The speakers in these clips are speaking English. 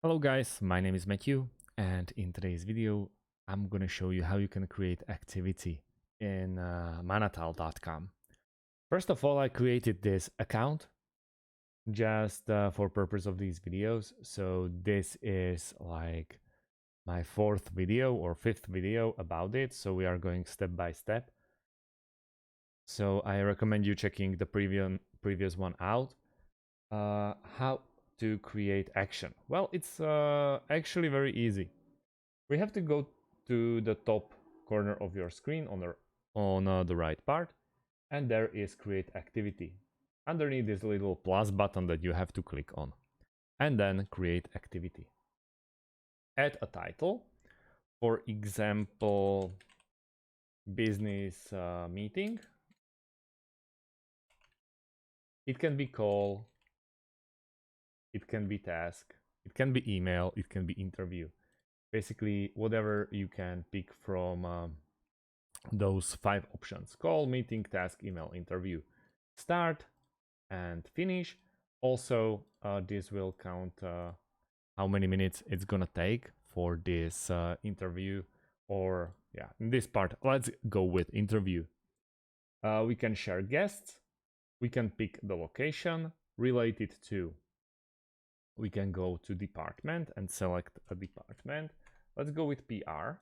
Hello guys, my name is Matthew, and in today's video I'm going to show you how you can create activity in Manatal.com. First of all, I created this account just for purpose of these videos. So this is like my fourth video or fifth video about it. So we are going step by step. So I recommend you checking the previous one out. How to create action? Well, it's actually very easy. We have to go to the top corner of your screen on the right part, and there is create activity. Underneath this little plus button that you have to click on, and then create activity. Add a title, for example, business meeting. It can be call, it can be task, it can be email, it can be interview. Basically, whatever you can pick from those 5 options: call, meeting, task, email, interview. Start and finish. Also, this will count how many minutes it's gonna take for this interview, or yeah, in this part, let's go with interview. We can share guests, we can pick the location related to, we can go to department and select a department. Let's go with PR.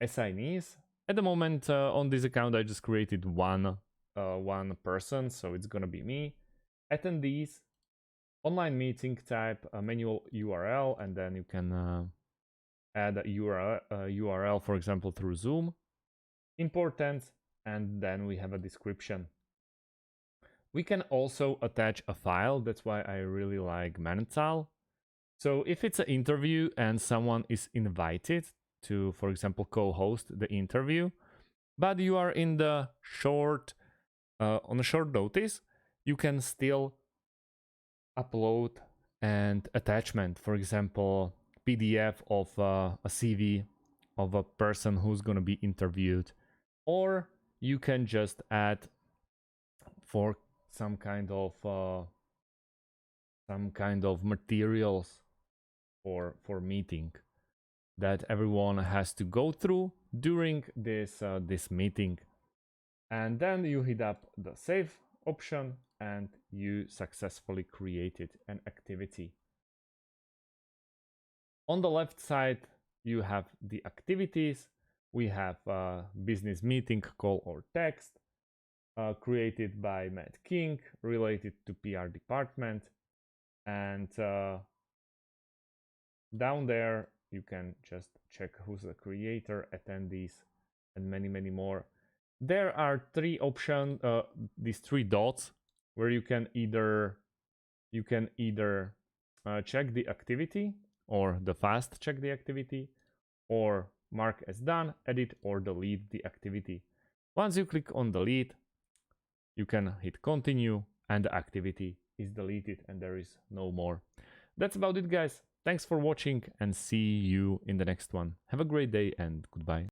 Assignees. At the moment on this account I just created one person, so it's gonna be me. Attendees, online meeting type, a manual URL, and then you can add a URL, for example, through Zoom. Importance, and then we have a description. We can also attach a file. That's why I really like Manatal. So if it's an interview and someone is invited to, for example, co-host the interview, but you are in the on a short notice, you can still upload an attachment, for example, PDF of a CV of a person who's going to be interviewed, or you can just add for some kind of materials for meeting that everyone has to go through during this meeting. And then you hit up the save option and you successfully created an activity. On the left side you have the activities. We have business meeting, call, or text, created by Matt King, related to PR department. And down there you can just check who's the creator, attendees, and many more. There are 3 options, these 3 dots, where you can either check the activity, or the fast check the activity, or mark as done, edit, or delete the activity. Once you click on delete, you can hit continue, and the activity is deleted and there is no more. That's about it, guys. Thanks for watching and see you in the next one. Have a great day and goodbye.